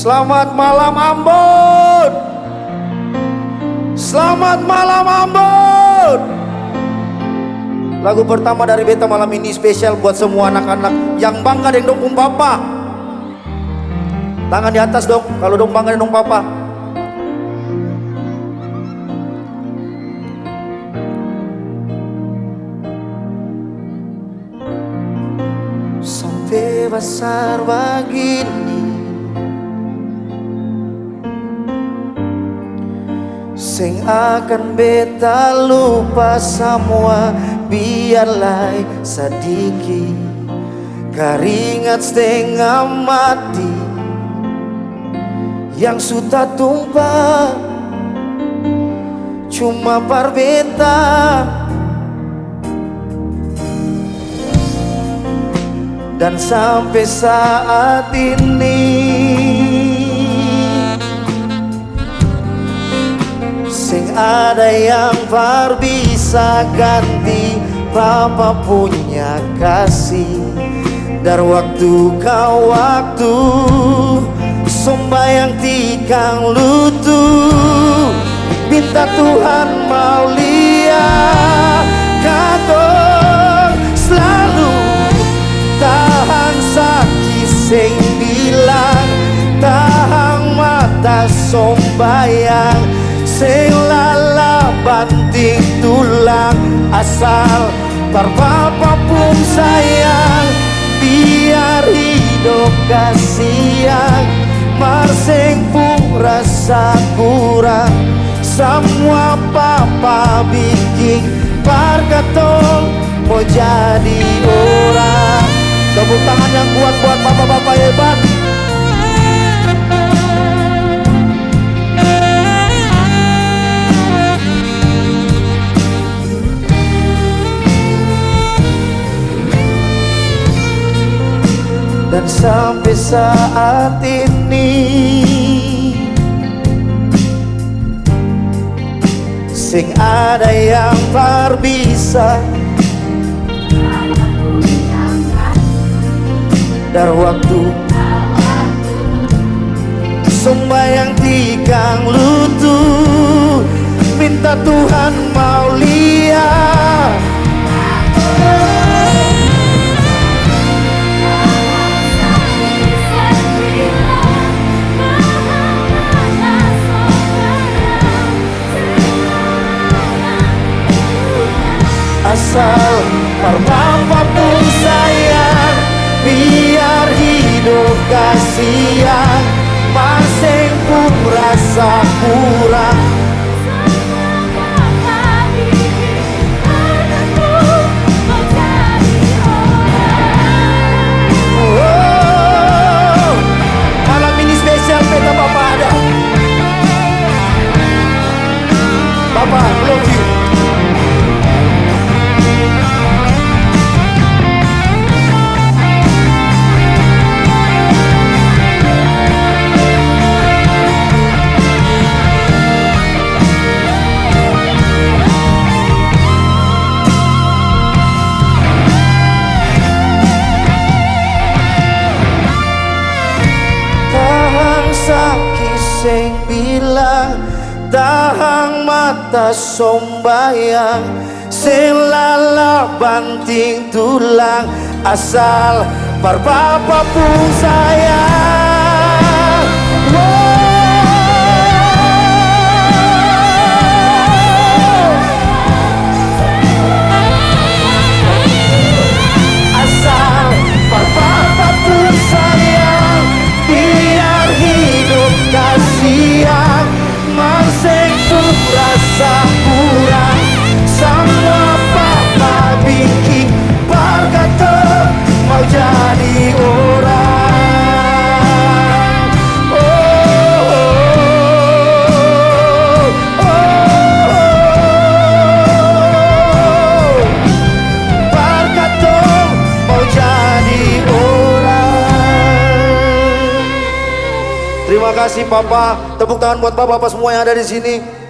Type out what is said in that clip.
Selamat malam Ambon. Selamat malam Ambon. Lagu pertama dari beta malam ini spesial buat semua anak-anak yang bangga dengan dongkung papa. Tangan di atas dong kalau dong bangga dengan dong papa. Sampai besar begini sing akan beta lupa semua, biarlah sedikit keringat setengah mati yang sudah tumpah cuma par beta. Dan sampai saat ini sing ada yang par bisa ganti papa punya kasih. Dari waktu ke waktu sembahyang tikang lutu, minta Tuhan mau lihat katong selalu tahan sakit sing bilang, tahan mata sombayang sing lala banting tulang, asal papa pun sayang, biar hidup kasihan marseng pun rasa kurang, semua papa bikin parkatong mau jadi orang. Tepuk tangan yang kuat buat bapak-bapak hebat. Dan sampai saat ini sing ada yang par bisa dari waktu sembahyang tikang lutu, minta Tuhan mau lihat asal papa pun sayang, biar hidup kasihan masing pun rasa kurang. Oh, malam ini spesial beta papa ada. Papa love you. Sing bilang tahan mata sombayang sing lala banting tulang, asal par papa pun sayang. Asal par papa pun sayang, biar hidup kasihan masing tuh rasa kurang, semua papa bikin parkata mau jadi orang. Oh, oh, oh, oh. Parkata mau jadi orang. Terima kasih papa, tepuk tangan buat bapak-bapak semua yang ada di sini.